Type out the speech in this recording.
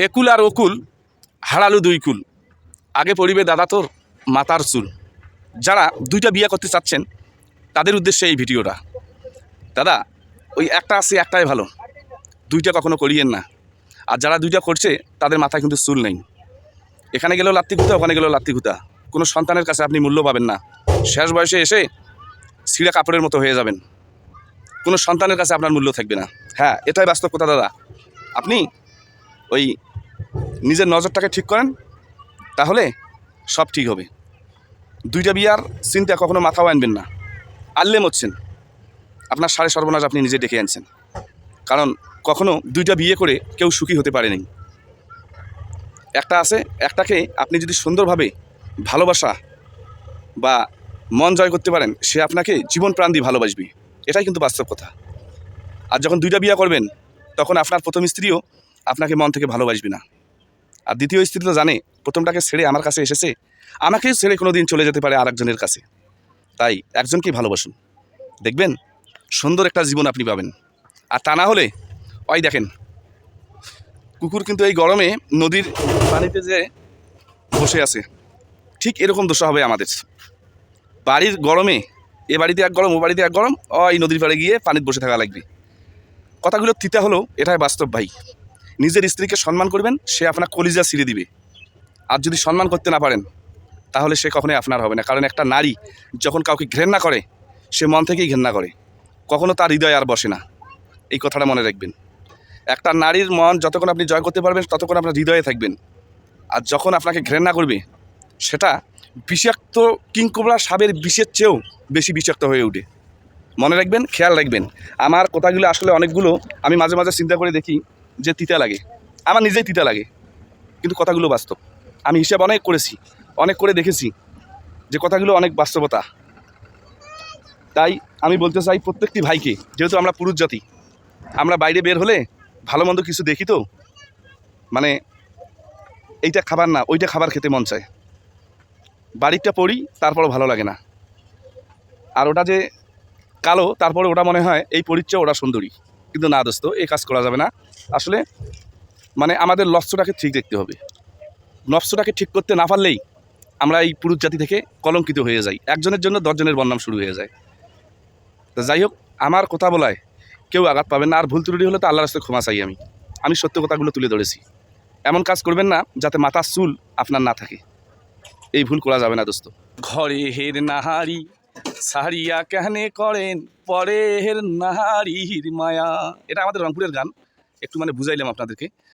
একুল আর ওকুল হারালু দুই কুল, আগে পড়িবে দাদা তোর মাতার চুল। যারা দুইটা বিয়ে করতে চাচ্ছেন তাদের উদ্দেশ্যে এই ভিডিওটা। দাদা, ওই একটা আছে, একটাই ভালো, দুইটা কখনো করিয়েন না। আর যারা দুইটা করছে তাদের মাথায় কিন্তু চুল নেই। এখানে গেলেও লাত্তি গুতা, ওখানে গেলেও লাত্তি গুতা। কোনো সন্তানের কাছে আপনি মূল্য পাবেন না। শেষ বয়সে এসে ছিঁড়া কাপড়ের মতো হয়ে যাবেন। কোনো সন্তানের কাছে আপনার মূল্য থাকবে না। হ্যাঁ, এটাই বাস্তব কথা দাদা। আপনি ওই নিজের নজরটাকে ঠিক করেন, তাহলে সব ঠিক হবে। দুইটা বিয়ার চিন্তা কখনো মাথাও আনবেন না। আনলে মরছেন, আপনার সাড়ে সর্বনাশ আপনি নিজে ডেকে আনছেন। কারণ কখনো দুইটা বিয়ে করে কেউ সুখী হতে পারেনি। একটা আছে, একটাকে আপনি যদি সুন্দরভাবে ভালোবাসা বা মন জয় করতে পারেন, সে আপনাকে জীবন প্রাণ দিয়ে ভালোবাসবে। এটাই কিন্তু বাস্তব কথা। আর যখন দুইটা বিয়ে করবেন, তখন আপনার প্রথম স্ত্রীও আপনাকে মন থেকে ভালোবাসবে না। আর দ্বিতীয় স্ত্রী তো জানে প্রথমটাকে ছেড়ে আমার কাছে এসেছে, আমাকেই ছেড়ে কোনো দিন চলে যেতে পারে আরেকজনের কাছে। তাই একজনকেই ভালোবাসুন, দেখবেন সুন্দর একটা জীবন আপনি পাবেন। আর তা না হলে ওই দেখেন, কুকুর কিন্তু এই গরমে নদীর পানিতে যে বসে আছে, ঠিক এরকম দশা হবে আমাদের। বাড়ির গরমে এ বাড়িতে এক গরম, ও বাড়িতে এক গরম, ওই নদীর পাড়ে গিয়ে পানিতে বসে থাকা লাগবে। কথাগুলো তিতা হলেও এটাই বাস্তব ভাই। নিজের স্ত্রীকে সম্মান করবেন, সে আপনার কলিজা ছিঁড়ে দিবে। আর যদি সম্মান করতে না পারেন, তাহলে সে কখনোই আপনার হবে না। কারণ একটা নারী যখন কাউকে ঘৃণা করে, সে মন থেকেই ঘৃণা করে, কখনো তার হৃদয় আর বসে না। এই কথাটা মনে রাখবেন। একটা নারীর মন যতক্ষণ আপনি জয় করতে পারবেন, ততক্ষণ আপনার হৃদয়ে থাকবেন। আর যখন আপনাকে ঘৃণা করবে, সেটা বিষাক্ত কিংকোবরা সাপের বিষের চেয়েও বেশি বিষাক্ত হয়ে ওঠে। মনে রাখবেন, খেয়াল রাখবেন। আমার কথাগুলো আসলে অনেকগুলো আমি মাঝে মাঝে চিন্তা করে দেখি যে তিতা লাগে, আমার নিজেই তিতা লাগে, কিন্তু কথাগুলো বাস্তব। আমি হিসাব অনেক করেছি, অনেক করে দেখেছি যে কথাগুলো অনেক বাস্তবতা। তাই আমি বলতে চাই প্রত্যেকটি ভাইকে, যেহেতু আমরা পুরুষ জাতি, আমরা বাইরে বের হলে ভালো মন্দ কিছু দেখি, তো মানে এইটা খাবার না ওইটা খাবার খেতে মন চায়। বাড়িটা পড়ি, তারপরও ভালো লাগে না। আর ওটা যে কালো, তারপরে ওটা মনে হয় এই পরিচয় ওটা সুন্দরী। কিন্তু না দোস্ত, এই কাজ করা যাবে না। আসলে মানে আমাদের লক্ষ্যটাকে ঠিক দেখতে হবে। নফসটাকে ঠিক করতে না পারলেই আমরা এই পুরুষ জাতি থেকে কলঙ্কিত হয়ে যাই। একজনের জন্য 10 জনের বদনাম শুরু হয়ে যায়। তো যাই হোক, আমার কথা বলায় কেউ আঘাত পাবেন না। আর ভুল ত্রুটি হলে তো আল্লাহর রাস্তায় ক্ষমা চাই। আমি সত্য কথাগুলো তুলে ধরেছি। এমন কাজ করবেন না যাতে মাথার চুল আপনার না থাকে। এই ভুল করা যাবে না দোস্ত। ঘরে হের নাহারি সারিয়া কেহনে করেন পরে হের নাহারির মায়া, এটা আমাদের রংপুরের গান। একটু মানে বুঝাইলাম আপনাদেরকে।